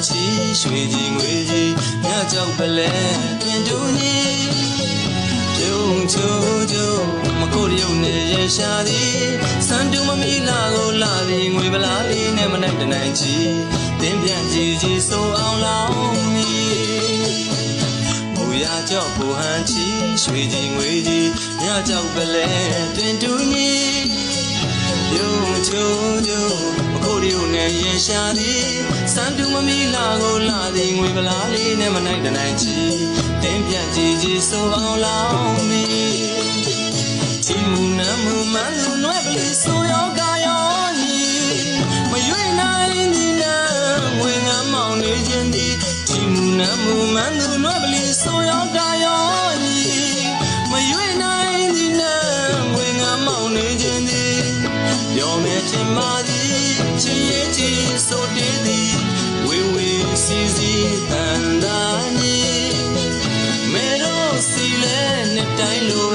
ချီရွှေကြီးငွေကြီးညကြောက်ပလဲတွင်တူညီပြုံးချိုးချိုးမကိုရုံနဲ့ရရှာသည်စံတူမမီလာကိုလာသည်ငွေပလားလေးနဲ့မနိုင်တနိုင်ချီတင်းပြန့်ကြီးကြီးဆိုအောင်လောင်းမီမူရကြောက်ကိုဟန်ချီရွှေကြီးငွေကြီးညကြောက်ပလဲတွင်တူညီပြုံးချိုးချိုးမကိုရုံနဲ့ရရှာသည်စံတူမမီလာကိုလာသည်ငွေပလားလေးနဲ့မနိုင်တနိုင်ချီတင်းပြန့်ကြီးကြီးဆိုအောင်လောင်းမီဒီမူနမူမလူနွယ်ပလီဆိုရောကရောညီမရွေနိုင်ဒီနာငွေငမ်းမောင်နေခြင်းဒီဒီမူနမူမလူနွယ်ပလီဆိုရောကရောညီမရွေနိုင်ဒီနာငွေငမ်းမောင်နေခြင်းဒီပြောမဲ့ချင်မာသည်ချစ်ရဲ့ချစ်ဆိုတည်သည်ဝေဝေစီစီတန်တာညီမေတို့စီလဲနဲ့တိုင်းလို